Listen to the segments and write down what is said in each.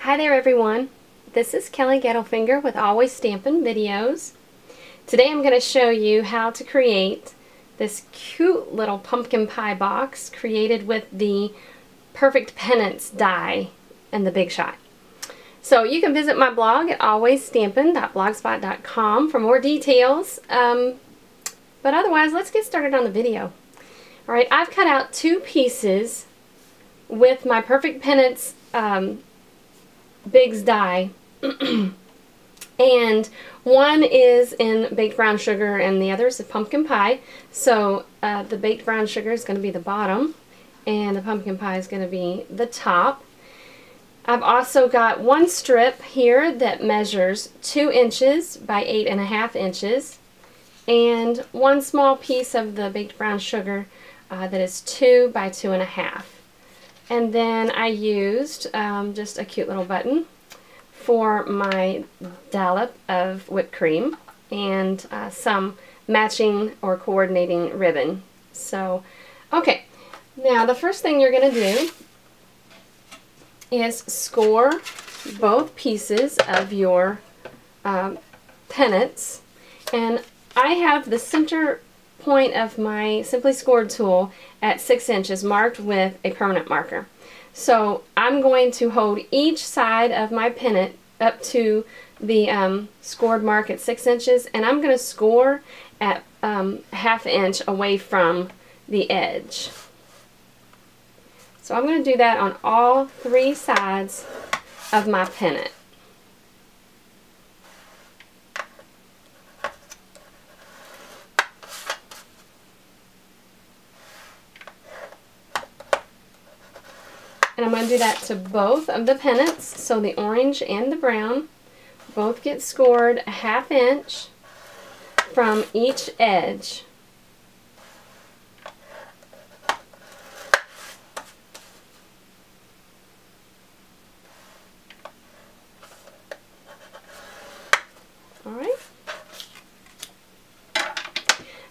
Hi there everyone, this is Kelly Gettlefinger with Always Stampin' Videos. Today I'm going to show you how to create this cute little pumpkin pie box created with the Perfect Pennants die and the Big Shot. So you can visit my blog at alwaysstampin.blogspot.com for more details, but otherwise let's get started on the video. Alright, I've cut out two pieces with my Perfect Pennants Big's die, and one is in baked brown sugar and the other is a pumpkin pie. So the baked brown sugar is going to be the bottom and the pumpkin pie is going to be the top. I've also got one strip here that measures 2 inches by 8.5 inches and one small piece of the baked brown sugar that is 2 by 2.5. And then I used just a cute little button for my dollop of whipped cream and some matching or coordinating ribbon. So, okay, now the first thing you're going to do is score both pieces of your pennants. And I have the center point of my Simply Scored tool at 6 inches marked with a permanent marker. So I'm going to hold each side of my pennant up to the scored mark at 6 inches, and I'm going to score at ½ inch away from the edge. So I'm going to do that on all 3 sides of my pennant. And I'm going to do that to both of the pennants, so the orange and the brown both get scored ½ inch from each edge. Alright.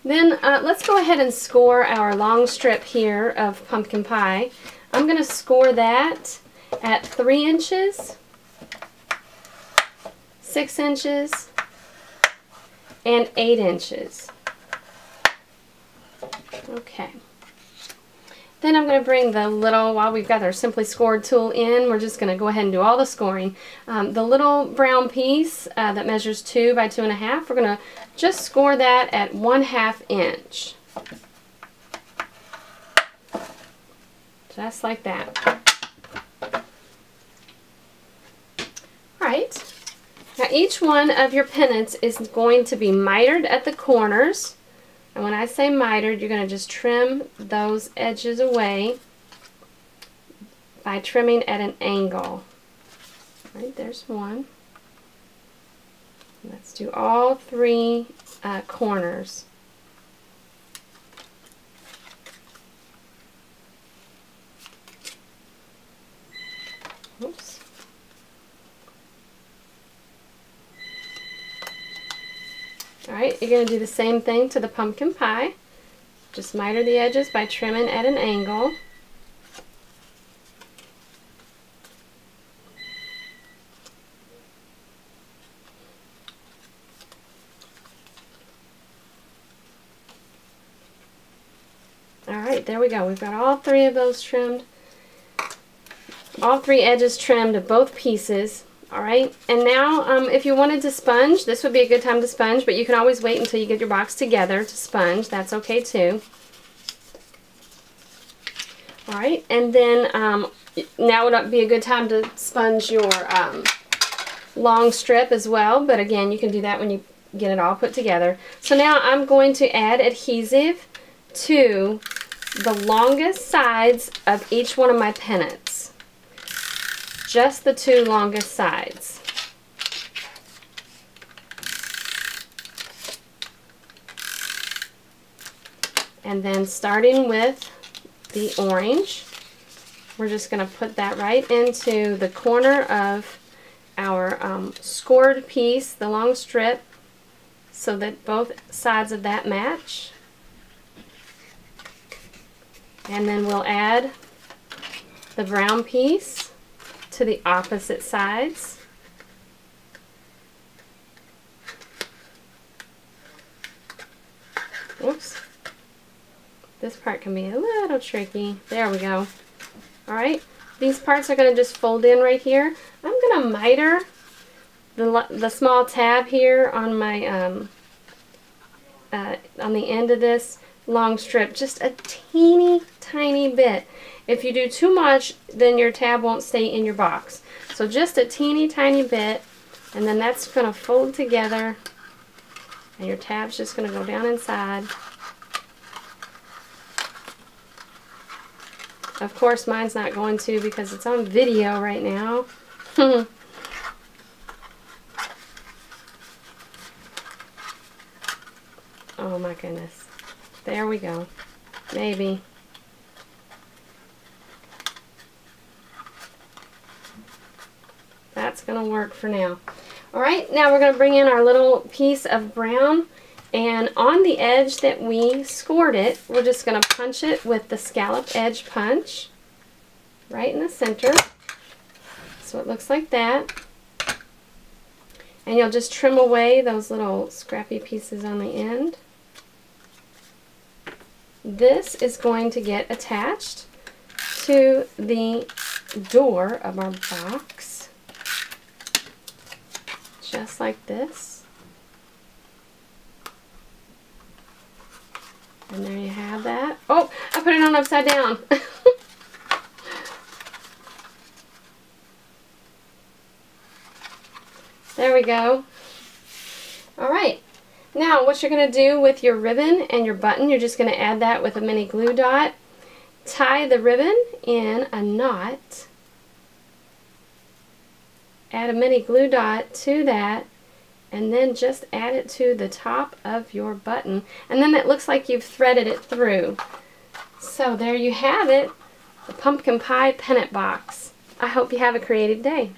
Then let's go ahead and score our long strip here of pumpkin pie. I'm going to score that at 3 inches, 6 inches, and 8 inches. Okay. Then I'm going to bring the little, while we've got our Simply Scored tool in, we're just going to go ahead and do all the scoring. The little brown piece that measures 2 by 2.5, we're going to just score that at ½ inch. Just like that. Alright, now each one of your pennants is going to be mitered at the corners. And when I say mitered, you're going to just trim those edges away by trimming at an angle. Right, there's one. Let's do all 3 corners. Oops. Alright, you're going to do the same thing to the pumpkin pie. Just miter the edges by trimming at an angle. Alright, there we go. We've got all 3 of those trimmed. All 3 edges trimmed of both pieces. Alright, and now if you wanted to sponge, this would be a good time to sponge, but you can always wait until you get your box together to sponge. That's okay too. Alright, and then now would be a good time to sponge your long strip as well, but again, you can do that when you get it all put together. So now I'm going to add adhesive to the longest sides of each one of my pennants. Just the 2 longest sides. And then starting with the orange, we're just going to put that right into the corner of our scored piece, the long strip, so that both sides of that match. And then we'll add the brown piece to to the opposite sides. Whoops. This part can be a little tricky. There we go. Alright, these parts are going to just fold in right here. I'm going to miter the small tab here on my on the end of this long strip just a teeny tiny bit. If you do too much, then your tab won't stay in your box. So just a teeny tiny bit, and then that's going to fold together, and your tab's just going to go down inside. Of course, mine's not going to because it's on video right now. Oh my goodness. There we go. Maybe. That's going to work for now. Alright, now we're going to bring in our little piece of brown, and on the edge that we scored it, we're just going to punch it with the scallop edge punch right in the center. So it looks like that. And you'll just trim away those little scrappy pieces on the end. This is going to get attached to the door of our box, just like this. And there you have that. Oh, I put it on upside down. There we go. Alright, now what you're going to do with your ribbon and your button, you're just going to add that with a mini glue dot. Tie the ribbon in a knot. Add a mini glue dot to that, and then just add it to the top of your button. And then it looks like you've threaded it through. So there you have it, the pumpkin pie pennant box. I hope you have a creative day.